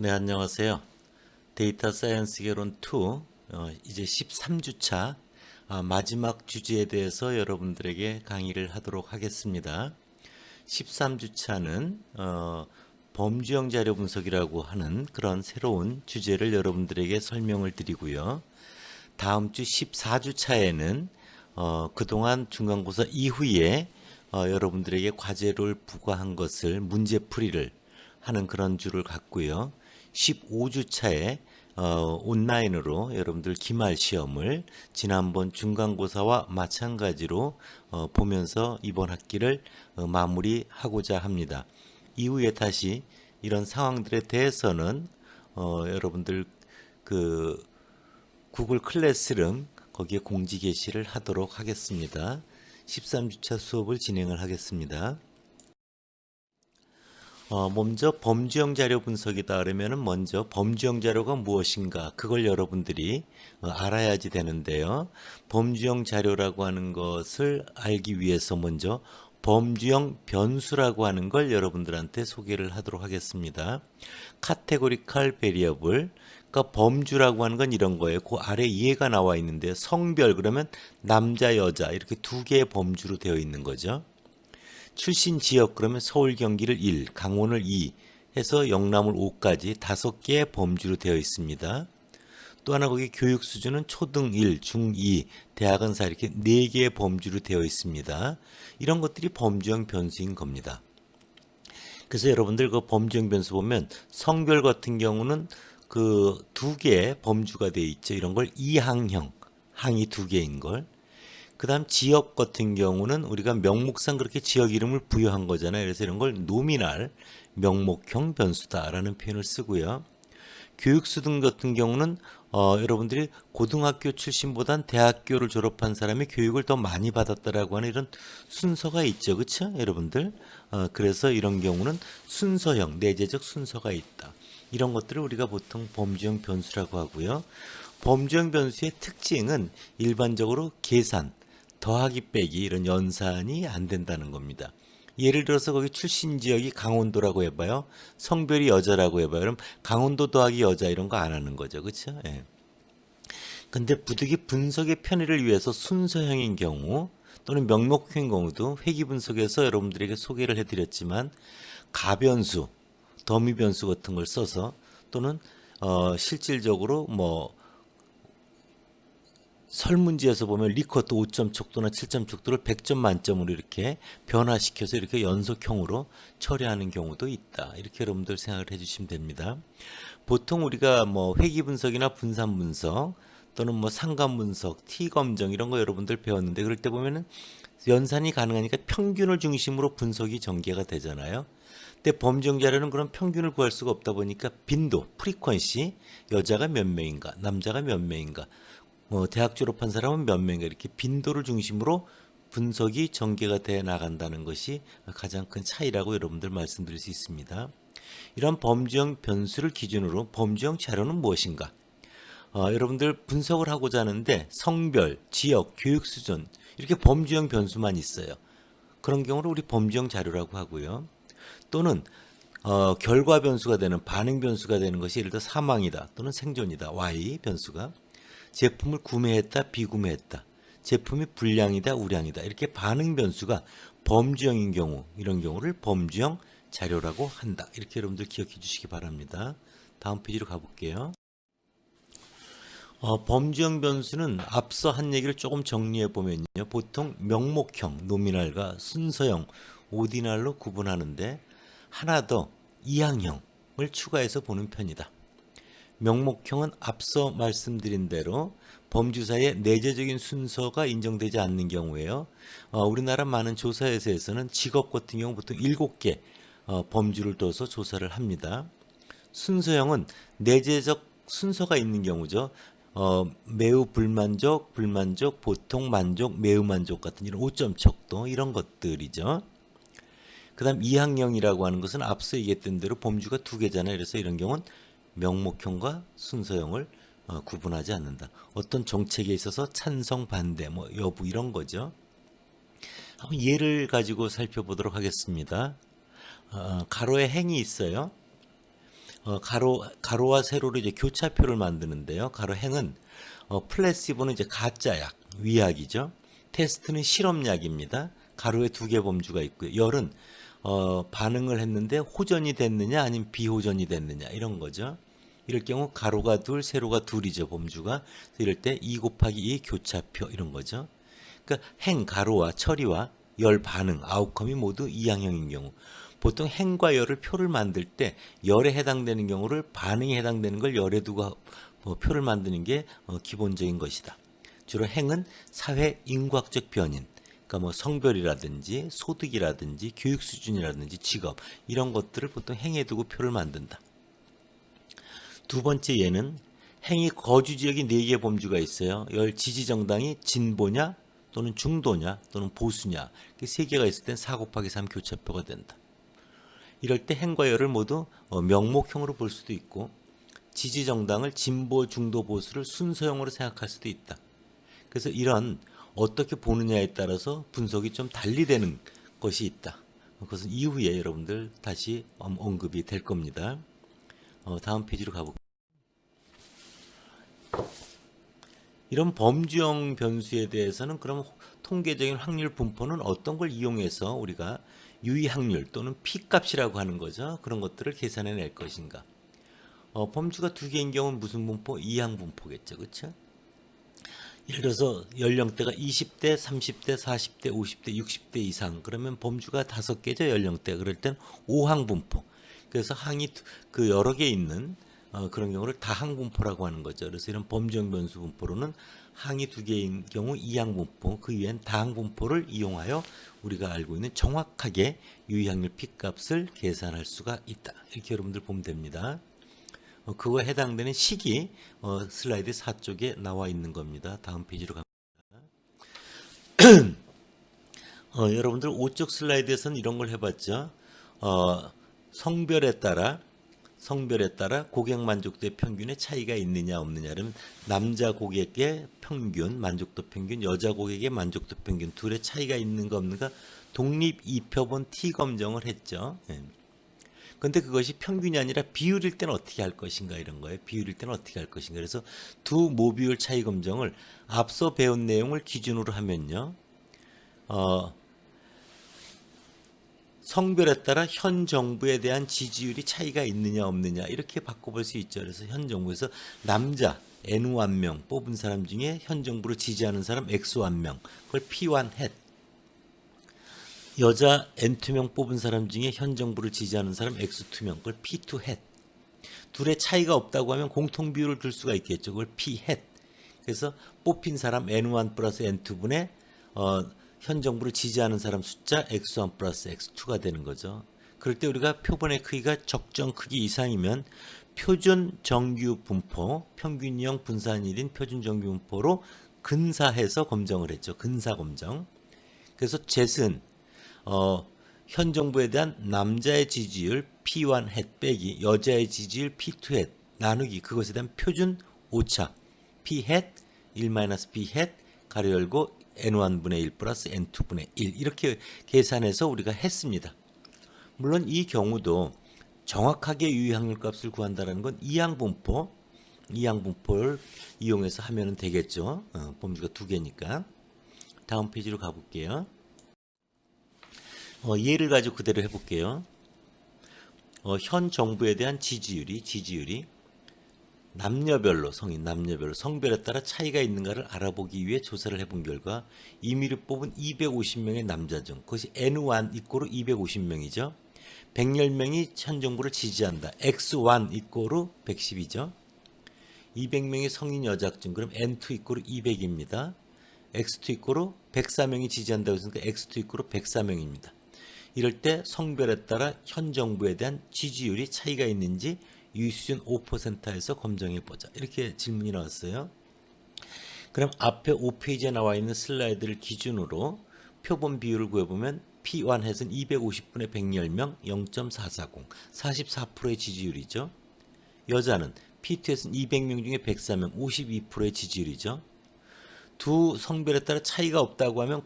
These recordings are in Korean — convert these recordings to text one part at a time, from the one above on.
네, 안녕하세요. 데이터 사이언스 개론 2, 이제 13주차 마지막 주제에 대해서 여러분들에게 강의를 하도록 하겠습니다. 13주차는 범주형 자료 분석이라고 하는 그런 새로운 주제를 여러분들에게 설명을 드리고요. 다음 주 14주차에는 그동안 중간고사 이후에 여러분들에게 과제를 부과한 것을 문제풀이를 하는 그런 주를 갖고요. 15주차에 온라인으로 여러분들 기말 시험을 지난번 중간고사와 마찬가지로 보면서 이번 학기를 마무리하고자 합니다. 이후에 다시 이런 상황들에 대해서는 여러분들 그 구글 클래스룸 거기에 공지 게시를 하도록 하겠습니다. 13주차 수업을 진행을 하겠습니다. 먼저 범주형 자료 분석이다 그러면은 먼저 범주형 자료가 무엇인가 그걸 여러분들이 알아야지 되는데요. 범주형 자료라고 하는 것을 알기 위해서 먼저 범주형 변수라고 하는 걸 여러분들한테 소개를 하도록 하겠습니다. 카테고리칼 베리어블, 그러니까 범주라고 하는 건 이런 거예요. 그 아래 이해가 나와 있는데 성별 그러면 남자 여자 이렇게 두 개의 범주로 되어 있는 거죠. 출신 지역 그러면 서울 경기를 1, 강원을 2 해서 영남을 5까지 5개의 범주로 되어 있습니다. 또 하나 거기 교육 수준은 초등 1, 중 2, 대학은 4 이렇게 4개의 범주로 되어 있습니다. 이런 것들이 범주형 변수인 겁니다. 그래서 여러분들 그 범주형 변수 보면 성별 같은 경우는 그 2개의 범주가 되어 있죠. 이런 걸 이항형, 항이 2개인 걸. 그 다음 지역 같은 경우는 우리가 명목상 그렇게 지역 이름을 부여한 거잖아요. 그래서 이런 걸 노미날, 명목형 변수다라는 표현을 쓰고요. 교육수등 같은 경우는 여러분들이 고등학교 출신보단 대학교를 졸업한 사람이 교육을 더 많이 받았다라고 하는 이런 순서가 있죠. 그렇죠? 여러분들. 그래서 이런 경우는 순서형, 내재적 순서가 있다. 이런 것들을 우리가 보통 범주형 변수라고 하고요. 범주형 변수의 특징은 일반적으로 계산, 더하기 빼기 이런 연산이 안 된다는 겁니다. 예를 들어서 거기 출신 지역이 강원도라고 해봐요. 성별이 여자라고 해봐요. 그럼 강원도 더하기 여자 이런 거 안 하는 거죠. 그렇죠? 예. 근데 부득이 분석의 편의를 위해서 순서형인 경우 또는 명목형인 경우도 회귀 분석에서 여러분들에게 소개를 해드렸지만 가변수, 더미 변수 같은 걸 써서 또는 실질적으로 뭐 설문지에서 보면 리커트 5점 척도나 7점 척도를 100점 만점으로 이렇게 변화시켜서 이렇게 연속형으로 처리하는 경우도 있다. 이렇게 여러분들 생각을 해주시면 됩니다. 보통 우리가 뭐 회귀 분석이나 분산 분석 또는 뭐 상관 분석, T 검정 이런 거 여러분들 배웠는데 그럴 때 보면은 연산이 가능하니까 평균을 중심으로 분석이 전개가 되잖아요. 근데 범정 자료는 그런 평균을 구할 수가 없다 보니까 빈도, 프리퀀시, 여자가 몇 명인가, 남자가 몇 명인가, 대학 졸업한 사람은 몇 명인가 이렇게 빈도를 중심으로 분석이 전개가 돼 나간다는 것이 가장 큰 차이라고 여러분들 말씀드릴 수 있습니다. 이런 범주형 변수를 기준으로 범주형 자료는 무엇인가? 여러분들 분석을 하고자 하는데 성별, 지역, 교육 수준 이렇게 범주형 변수만 있어요. 그런 경우를 우리 범주형 자료라고 하고요. 또는 결과 변수가 되는 반응 변수가 되는 것이 예를 들어 사망이다 또는 생존이다. Y 변수가 제품을 구매했다 비구매했다. 제품이 불량이다 우량이다. 이렇게 반응 변수가 범주형인 경우 이런 경우를 범주형 자료라고 한다. 이렇게 여러분들 기억해 주시기 바랍니다. 다음 페이지로 가볼게요. 범주형 변수는 앞서 한 얘기를 조금 정리해 보면요. 보통 명목형, 노미널과 순서형, 오디널로 구분하는데 하나 더 이항형을 추가해서 보는 편이다. 명목형은 앞서 말씀드린 대로 범주사의 내재적인 순서가 인정되지 않는 경우에요. 우리나라 많은 조사에서는 직업 같은 경우 보통 7개 범주를 둬서 조사를 합니다. 순서형은 내재적 순서가 있는 경우죠. 매우 불만족, 불만족, 보통 만족, 매우 만족 같은 이런 5점 척도 이런 것들이죠. 그 다음 이항형이라고 하는 것은 앞서 얘기했던 대로 범주가 2개잖아요. 그래서 이런 경우는 명목형과 순서형을 구분하지 않는다. 어떤 정책에 있어서 찬성, 반대, 뭐 여부 이런 거죠. 한번 예를 가지고 살펴보도록 하겠습니다. 가로에 행이 있어요. 가로와 세로로 이제 교차표를 만드는데요. 가로 행은 플래시보는 이제 가짜약, 위약이죠. 테스트는 실험약입니다. 가로에 두 개 범주가 있고요. 열은 반응을 했는데 호전이 됐느냐 아니면 비호전이 됐느냐 이런 거죠. 이럴 경우 가로가 둘, 세로가 둘이죠. 범주가. 이럴 때 2 곱하기 2 교차표 이런 거죠. 그러니까 행, 가로와 처리와 열 반응, 아웃컴이 모두 이항형인 경우 보통 행과 열을 표를 만들 때 열에 해당되는 경우를 반응에 해당되는 걸 열에 두고 표를 만드는 게 기본적인 것이다. 주로 행은 사회 인과학적 변인, 그러니까 뭐 성별이라든지 소득이라든지 교육 수준이라든지 직업 이런 것들을 보통 행에 두고 표를 만든다. 두 번째 예는 행위 거주 지역이 4개 범주가 있어요. 열 지지 정당이 진보냐 또는 중도냐 또는 보수냐 이렇게 3개가 있을 땐 4 곱하기 3 교차표가 된다. 이럴 때 행과 열을 모두 명목형으로 볼 수도 있고 지지 정당을 진보, 중도, 보수를 순서형으로 생각할 수도 있다. 그래서 이런 어떻게 보느냐에 따라서 분석이 좀 달리 되는 것이 있다. 그것은 이후에 여러분들 다시 언급이 될 겁니다. 다음 페이지로 가볼게요. 이런 범주형 변수에 대해서는 그럼 통계적인 확률 분포는 어떤 걸 이용해서 우리가 유의확률 또는 P값이라고 하는 거죠. 그런 것들을 계산해 낼 것인가. 범주가 두 개인 경우는 무슨 분포? 이항 분포겠죠. 그렇죠? 예를 들어서 연령대가 20대, 30대, 40대, 50대, 60대 이상 그러면 범주가 5개죠. 연령대. 그럴 땐 5항 분포. 그래서 항이 그 여러 개 있는 그런 경우를 다항 분포라고 하는 거죠. 그래서 이런 범주형 변수 분포로는 항이 2개인 경우 이항 분포, 그 이외엔 다항 분포를 이용하여 우리가 알고 있는 정확하게 유의확률 P값을 계산할 수가 있다. 이렇게 여러분들 보면 됩니다. 그거에 해당되는 식이 슬라이드 4쪽에 나와 있는 겁니다. 다음 페이지로 갑니다. 여러분들 5쪽 슬라이드에서는 이런 걸 해봤죠. 성별에 따라 고객 만족도의 평균의 차이가 있느냐 없느냐는 남자 고객의 평균 만족도 평균, 여자 고객의 만족도 평균 둘의 차이가 있는가 없는가 독립 2표본 T 검정을 했죠. 그런데 그것이 평균이 아니라 비율일 때는 어떻게 할 것인가 이런 거예요. 비율일 때는 어떻게 할 것인가. 그래서 두 모비율 차이 검정을 앞서 배운 내용을 기준으로 하면요. 성별에 따라 현 정부에 대한 지지율이 차이가 있느냐 없느냐 이렇게 바꿔볼 수 있죠. 그래서 현 정부에서 남자 N1명 뽑은 사람 중에 현 정부를 지지하는 사람 X1명 그걸 P1 햇. 여자 N2명 뽑은 사람 중에 현 정부를 지지하는 사람 X2명 그걸 P2 햇. 둘의 차이가 없다고 하면 공통 비율을 들 수가 있겠죠. 그걸 P 햇. 그래서 뽑힌 사람 N1 플러스 N2분의 현 정부를 지지하는 사람 숫자 X1 플러스 X2가 되는 거죠. 그럴 때 우리가 표본의 크기가 적정 크기 이상이면 표준 정규 분포, 평균형 분산일인 표준 정규 분포로 근사해서 검정을 했죠. 근사 검정. 그래서 젯은 현 정부에 대한 남자의 지지율 P1 햇 빼기 여자의 지지율 P2 햇 나누기 그것에 대한 표준 오차 P 햇 1-P 햇 가로 열고 N1분의 1 플러스 N2분의 1 이렇게 계산해서 우리가 했습니다. 물론 이 경우도 정확하게 유의확률 값을 구한다는 건 이항분포를 이용해서 하면 되겠죠. 범주가 2개니까. 다음 페이지로 가볼게요. 예를 가지고 그대로 해볼게요. 현 정부에 대한 지지율이 남녀별로 성별에 따라 차이가 있는가를 알아보기 위해 조사를 해본 결과 임의로 뽑은 250명의 남자 중 그것이 N1 이꼬르 250명이죠. 110명이 현 정부를 지지한다. X1 이꼬르 110이죠. 200명의 성인 여자 중 그럼 N2 이꼬르 200입니다. X2 이꼬르 104명이 지지한다고 했으니까 X2 이꼬르 104명입니다. 이럴 때 성별에 따라 현 정부에 대한 지지율이 차이가 있는지 유의수준 5%에서 검증해보자. 이렇게 질문이 나왔어요. 그럼 앞에 5페이지에 나와 있는 슬라이드를 기준으로 표본 비율을 구해보면 P1 햇은 250분의 110명 0.440 44%의 지지율이죠. 여자는 P2 햇은 200명 중에 104명 52%의 지지율이죠. 두 성별에 따라 차이가 없다고 하면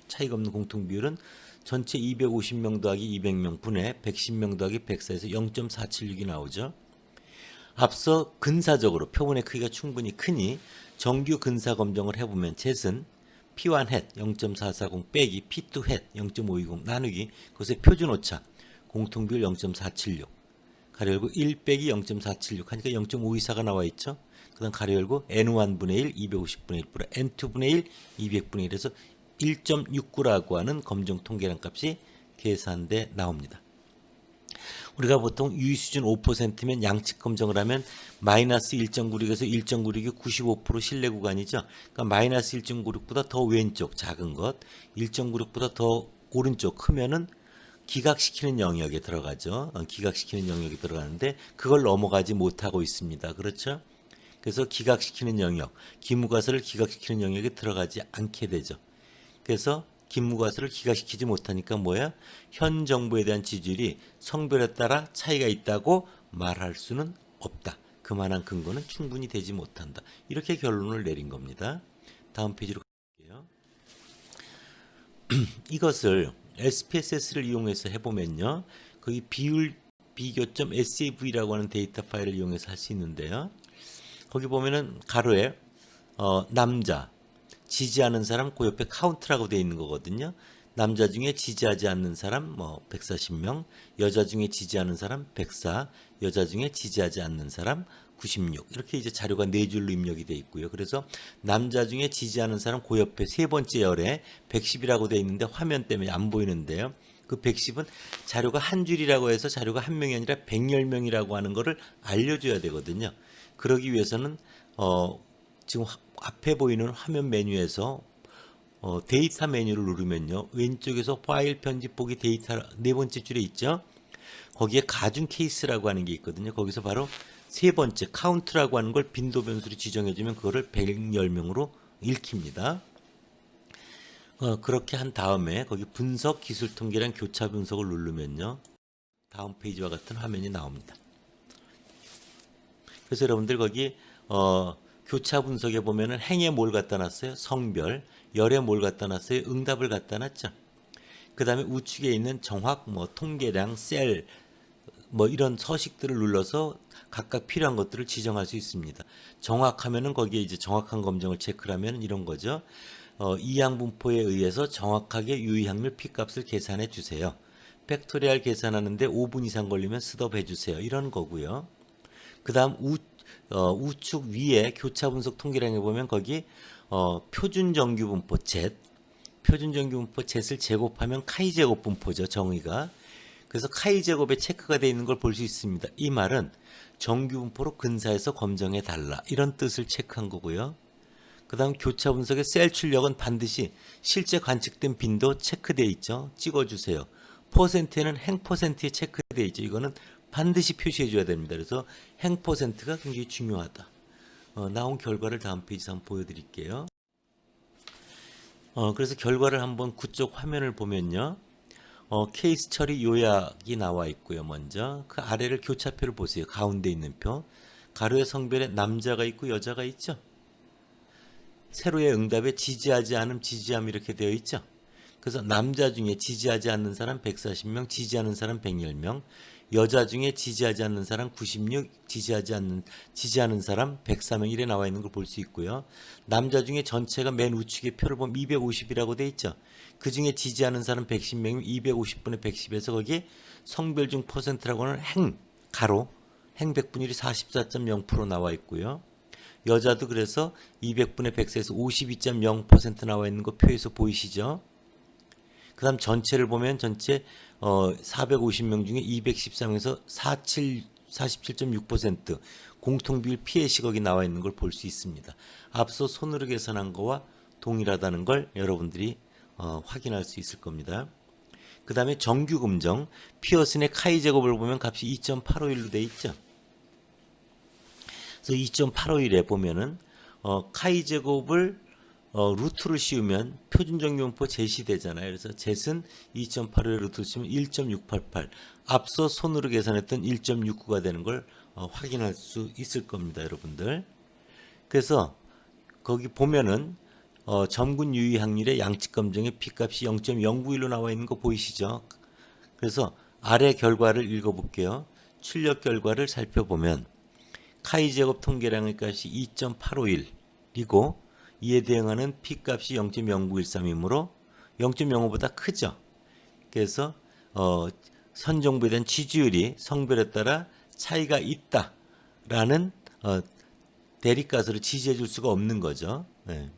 차이가 없는 공통 비율은 전체 250명 더하기 200명 분의 110명 더하기 104에서 0.476이 나오죠. 앞서 근사적으로 표본의 크기가 충분히 크니 정규 근사 검정을 해보면 젯은 P1 햇 0.440 빼기 P2 햇 0.520 나누기 그것의 표준 오차 공통비율 0.476 가로 열고 1 빼기 0.476 하니까 0.524가 나와 있죠. 그 다음 가로 열고 N1분의 1 250분의 1 플러스 N2분의 1 200분의 1에서 1.69라고 하는 검정 통계량 값이 계산돼 나옵니다. 우리가 보통 유의 수준 5%면 양측 검정을 하면 마이너스 1.96에서 1.96이 95% 신뢰 구간이죠. 그러니까 마이너스 1.96보다 더 왼쪽 작은 것, 1.96보다 더 오른쪽 크면은 기각시키는 영역에 들어가죠. 기각시키는 영역에 들어가는데 그걸 넘어가지 못하고 있습니다. 그렇죠? 그래서 기각시키는 영역, 기무가설을 기각시키는 영역에 들어가지 않게 되죠. 그래서 기무가설을 기각시키지 못하니까 뭐야? 현 정부에 대한 지지율이 성별에 따라 차이가 있다고 말할 수는 없다. 그만한 근거는 충분히 되지 못한다. 이렇게 결론을 내린 겁니다. 다음 페이지로 갈게요. 이것을 SPSS를 이용해서 해보면요. 거기 비율 비교점 SAV라고 하는 데이터 파일을 이용해서 할 수 있는데요. 거기 보면은 가로에 남자 지지하는 사람 그 옆에 카운트라고 되어 있는 거거든요. 남자 중에 지지하지 않는 사람 뭐 140명, 여자 중에 지지하는 사람 104, 여자 중에 지지하지 않는 사람 96. 이렇게 이제 자료가 네 줄로 입력이 되어 있고요. 그래서 남자 중에 지지하는 사람 그 옆에 세 번째 열에 110이라고 되어 있는데 화면 때문에 안 보이는데요. 그 110은 자료가 한 줄이라고 해서 자료가 한 명이 아니라 110명이라고 하는 거를 알려줘야 되거든요. 그러기 위해서는 지금 앞에 보이는 화면 메뉴에서 데이터 메뉴를 누르면요. 왼쪽에서 파일 편집 보기 데이터 네 번째 줄에 있죠. 거기에 가중 케이스라고 하는 게 있거든요. 거기서 바로 세 번째 카운트라고 하는 걸 빈도 변수로 지정해주면 그거를 110명으로 읽힙니다. 그렇게 한 다음에 거기 분석 기술 통계량 교차 분석을 누르면요. 다음 페이지와 같은 화면이 나옵니다. 그래서 여러분들 거기 교차 분석에 보면은 행에 뭘 갖다 놨어요? 성별, 열에 뭘 갖다 놨어요? 응답을 갖다 놨죠. 그 다음에 우측에 있는 정확, 통계량, 셀, 이런 서식들을 눌러서 각각 필요한 것들을 지정할 수 있습니다. 정확하면은 거기에 이제 정확한 검정을 체크하면 이런 거죠. 이항 분포에 의해서 정확하게 유의확률 P값을 계산해 주세요. 팩토리얼 계산하는데 5분 이상 걸리면 스톱해 주세요. 이런 거고요. 그 다음 우측 위에 교차 분석 통계량에 보면 거기 표준 정규 분포 Z, 표준 정규 분포 Z를 제곱하면 카이 제곱 분포죠. 정의가. 그래서 카이 제곱에 체크가 되어 있는 걸 볼 수 있습니다. 이 말은 정규 분포로 근사해서 검정해 달라. 이런 뜻을 체크한 거고요. 그 다음 교차 분석의 셀 출력은 반드시 실제 관측된 빈도 체크되어 있죠. 찍어주세요. 퍼센트에는 행 퍼센트에 체크되어 있죠. 이거는 반드시 표시해 줘야 됩니다. 그래서 행 퍼센트가 굉장히 중요하다. 나온 결과를 다음 페이지에서 한번 보여드릴게요. 그래서 결과를 한번 그쪽 화면을 보면요. 케이스 처리 요약이 나와 있고요. 먼저 그 아래를 교차표를 보세요. 가운데 있는 표. 가로의 성별에 남자가 있고 여자가 있죠. 세로의 응답에 지지하지 않음, 지지함 이렇게 되어 있죠. 그래서 남자 중에 지지하지 않는 사람 140명, 지지하는 사람 110명, 여자 중에 지지하지 않는 사람 96, 지지하는 사람 104명 이래 나와 있는 걸 볼 수 있고요. 남자 중에 전체가 맨 우측에 표를 보면 250이라고 돼 있죠. 그 중에 지지하는 사람 110명이면 250분의 110에서 거기 성별 중 퍼센트라고 하는 가로, 행 백분율이 44.0% 나와 있고요. 여자도 그래서 200분의 100에서 52.0% 나와 있는 거 표에서 보이시죠? 그 다음 전체를 보면 전체 450명 중에 213명에서 47.6% 공통비율 피해 시각이 나와 있는 걸 볼 수 있습니다. 앞서 손으로 계산한 거와 동일하다는 걸 여러분들이 확인할 수 있을 겁니다. 그 다음에 정규 검정 피어슨의 카이 제곱을 보면 값이 2.851로 돼 있죠. 그래서 2.851에 보면은 카이 제곱을 루트를 씌우면 표준 정규분포 제시되잖아요. 그래서 젯은 2.85에 루트를 씌우면 1.688. 앞서 손으로 계산했던 1.69가 되는 걸 확인할 수 있을 겁니다, 여러분들. 그래서 거기 보면은 점군 유의 확률의 양측 검정의 P값이 0.091로 나와 있는 거 보이시죠? 그래서 아래 결과를 읽어볼게요. 출력 결과를 살펴보면 카이 제곱 통계량의 값이 2.851이고 이에 대응하는 P값이 0.0913이므로 0.05보다 크죠. 그래서 선정부에 대한 지지율이 성별에 따라 차이가 있다라는 대립가설을 지지해 줄 수가 없는 거죠. 네.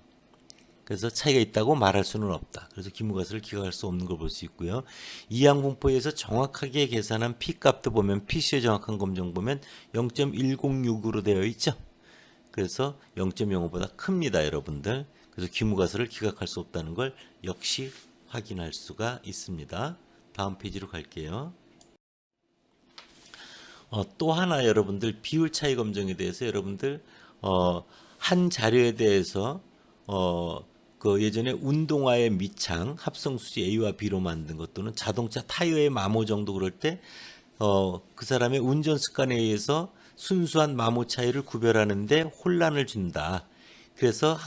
그래서 차이가 있다고 말할 수는 없다. 그래서 기무가설을 기각할 수 없는 걸 볼 수 있고요. 이항분포에서 정확하게 계산한 P값도 보면 PC의 정확한 검정 보면 0.106으로 되어 있죠. 그래서 0.05보다 큽니다, 여러분들. 그래서 기무가설을 기각할 수 없다는 걸 역시 확인할 수가 있습니다. 다음 페이지로 갈게요. 또 하나 여러분들 비율 차이 검정에 대해서 여러분들 한 자료에 대해서 그 예전에 운동화의 밑창 합성수지 A와 B로 만든 것 또는 자동차 타이어의 마모 정도 그럴 때 그 사람의 운전 습관에 의해서 순수한 마모 차이를 구별하는데 혼란을 준다. 그래서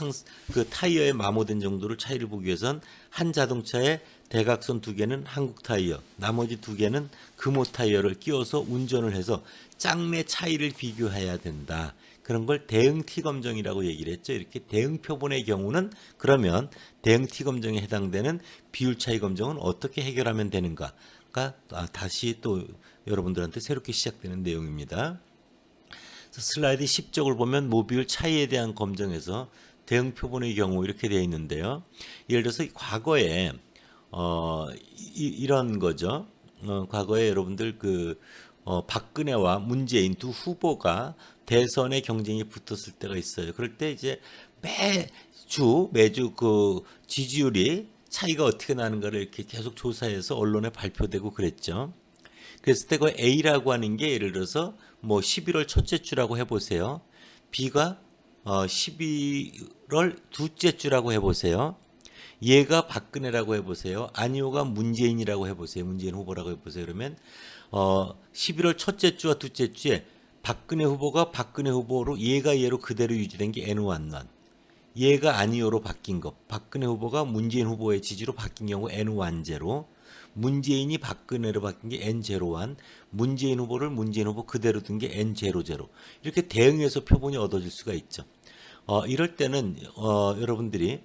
그 타이어의 마모된 정도를 차이를 보기 위해선 한 자동차에 대각선 2개는 한국 타이어, 나머지 2개는 금호 타이어를 끼워서 운전을 해서 짱내 차이를 비교해야 된다. 그런 걸 대응 T 검정이라고 얘기를 했죠. 이렇게 대응 표본의 경우는 그러면 대응 T 검정에 해당되는 비율 차이 검정은 어떻게 해결하면 되는가가 다시 또 여러분들한테 새롭게 시작되는 내용입니다. 슬라이드 10쪽을 보면 모비율 차이에 대한 검정에서 대응 표본의 경우 이렇게 되어 있는데요. 예를 들어서 과거에 이런 거죠. 과거에 여러분들 박근혜와 문재인 두 후보가 대선의 경쟁이 붙었을 때가 있어요. 그럴 때 이제 매주 그 지지율이 차이가 어떻게 나는가를 이렇게 계속 조사해서 언론에 발표되고 그랬죠. 그랬을 때 그 A라고 하는 게 예를 들어서 뭐 11월 첫째 주라고 해보세요. B가 11월 둘째 주라고 해보세요. 얘가 박근혜라고 해보세요. 아니오가 문재인이라고 해보세요. 문재인 후보라고 해보세요. 그러면 11월 첫째 주와 둘째 주에 박근혜 후보가 박근혜 후보로 얘가 얘로 그대로 유지된 게 N1만. 얘가 아니오로 바뀐 거. 박근혜 후보가 문재인 후보의 지지로 바뀐 경우 N1제로. 문재인이 박근혜로 바뀐 게 N01. 문재인 후보를 문재인 후보 그대로 둔 게 N00. 이렇게 대응해서 표본이 얻어질 수가 있죠. 이럴 때는 여러분들이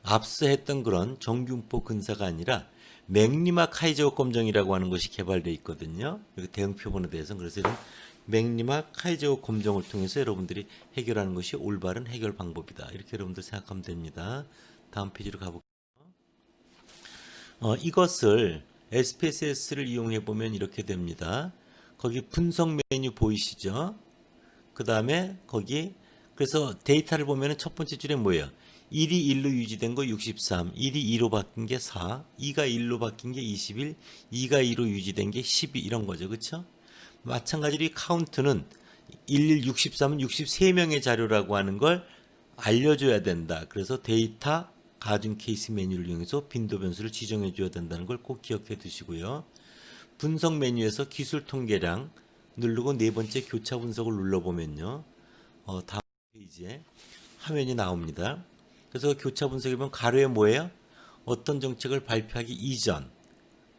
앞서 했던 그런 정균포 근사가 아니라 맥리마 카이제곱 검정이라고 하는 것이 개발되어 있거든요. 대응 표본에 대해서는 그래서 이런 맥리마 카이제곱 검정을 통해서 여러분들이 해결하는 것이 올바른 해결 방법이다. 이렇게 여러분들 생각하면 됩니다. 다음 페이지로 가볼게요. 이것을 SPSS를 이용해 보면 이렇게 됩니다. 거기 분석 메뉴 보이시죠? 그 다음에 거기 그래서 데이터를 보면 첫 번째 줄에 뭐예요? 1이 1로 유지된 거 63, 1이 2로 바뀐 게 4, 2가 1로 바뀐 게 21, 2가 2로 유지된 게 12 이런 거죠. 그렇죠? 마찬가지로 이 카운트는 11, 63은 63명의 자료라고 하는 걸 알려줘야 된다. 그래서 데이터 가중 케이스 메뉴를 이용해서 빈도 변수를 지정해 줘야 된다는 걸 꼭 기억해 두시고요. 분석 메뉴에서 기술 통계량 누르고 네 번째 교차 분석을 눌러보면요. 다음 페이지에 화면이 나옵니다. 그래서 교차 분석에 보면 가로에 뭐예요? 어떤 정책을 발표하기 이전,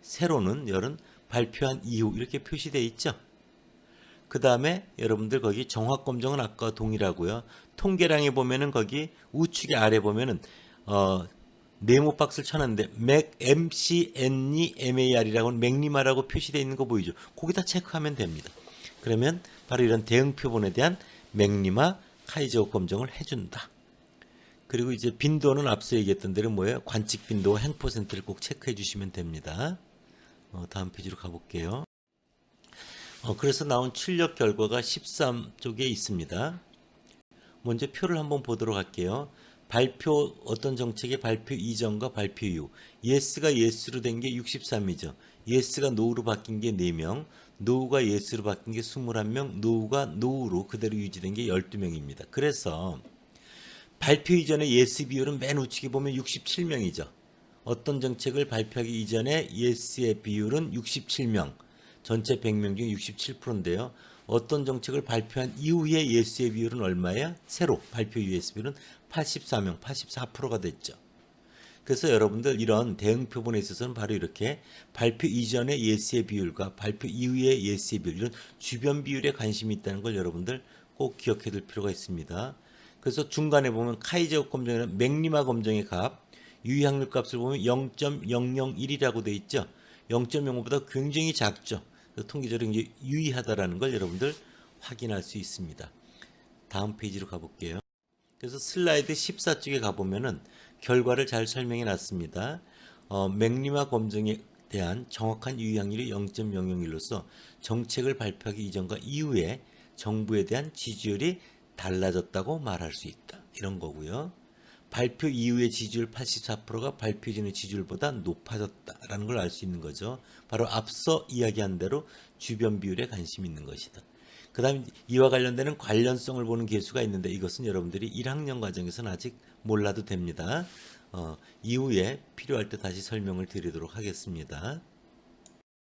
세로는 열은 발표한 이후 이렇게 표시되어 있죠. 그 다음에 여러분들 거기 정확검정은 아까 동일하고요. 통계량에 보면은 거기 우측에 아래 보면은 네모 박스를 쳐놨는데 MCNE-MAR이라고 맥리마라고 표시되어 있는 거 보이죠? 거기다 체크하면 됩니다. 그러면 바로 이런 대응 표본에 대한 맥리마 카이제곱 검정을 해준다. 그리고 이제 빈도는 앞서 얘기했던 대로 뭐예요? 관측 빈도와 행 퍼센트를 꼭 체크해 주시면 됩니다. 다음 페이지로 가볼게요. 그래서 나온 출력 결과가 13쪽에 있습니다. 먼저 표를 한번 보도록 할게요. 발표 어떤 정책의 발표 이전과 발표 이후. 예스가 예스로 된 게 63이죠. 예스가 노우로 바뀐 게 4명, 노우가 예스로 바뀐 게 21명, 노우가 노우로 그대로 유지된 게 12명입니다. 그래서 발표 이전의 예스 비율은 맨 우측에 보면 67명이죠. 어떤 정책을 발표하기 이전에 예스의 비율은 67명, 전체 100명 중 67%인데요. 어떤 정책을 발표한 이후에 예수의 비율은 얼마야? 새로 발표 이후 예수 비율은 84명, 84%가 됐죠. 그래서 여러분들 이런 대응 표본에 있어서는 바로 이렇게 발표 이전의 예스의 비율과 발표 이후의 예스의 비율, 이런 주변 비율에 관심이 있다는 걸 여러분들 꼭 기억해 둘 필요가 있습니다. 그래서 중간에 보면 카이제곱 검정이나 맥리마 검정의 값, 유의확률 값을 보면 0.001이라고 돼 있죠. 0.05보다 굉장히 작죠. 그래서 통계적으로 이제 유의하다라는 걸 여러분들 확인할 수 있습니다. 다음 페이지로 가볼게요. 그래서 슬라이드 14쪽에 가보면은 결과를 잘 설명해 놨습니다. 맥리마 검증에 대한 정확한 유의확률이 0.001로서 정책을 발표하기 이전과 이후에 정부에 대한 지지율이 달라졌다고 말할 수 있다. 이런 거고요. 발표 이후의 지지율 84%가 발표 전의 지지율보다 높아졌다라는 걸 알 수 있는 거죠. 바로 앞서 이야기한 대로 주변 비율에 관심이 있는 것이다. 그 다음 이와 관련되는 관련성을 보는 계수가 있는데 이것은 여러분들이 1학년 과정에서는 아직 몰라도 됩니다. 이후에 필요할 때 다시 설명을 드리도록 하겠습니다.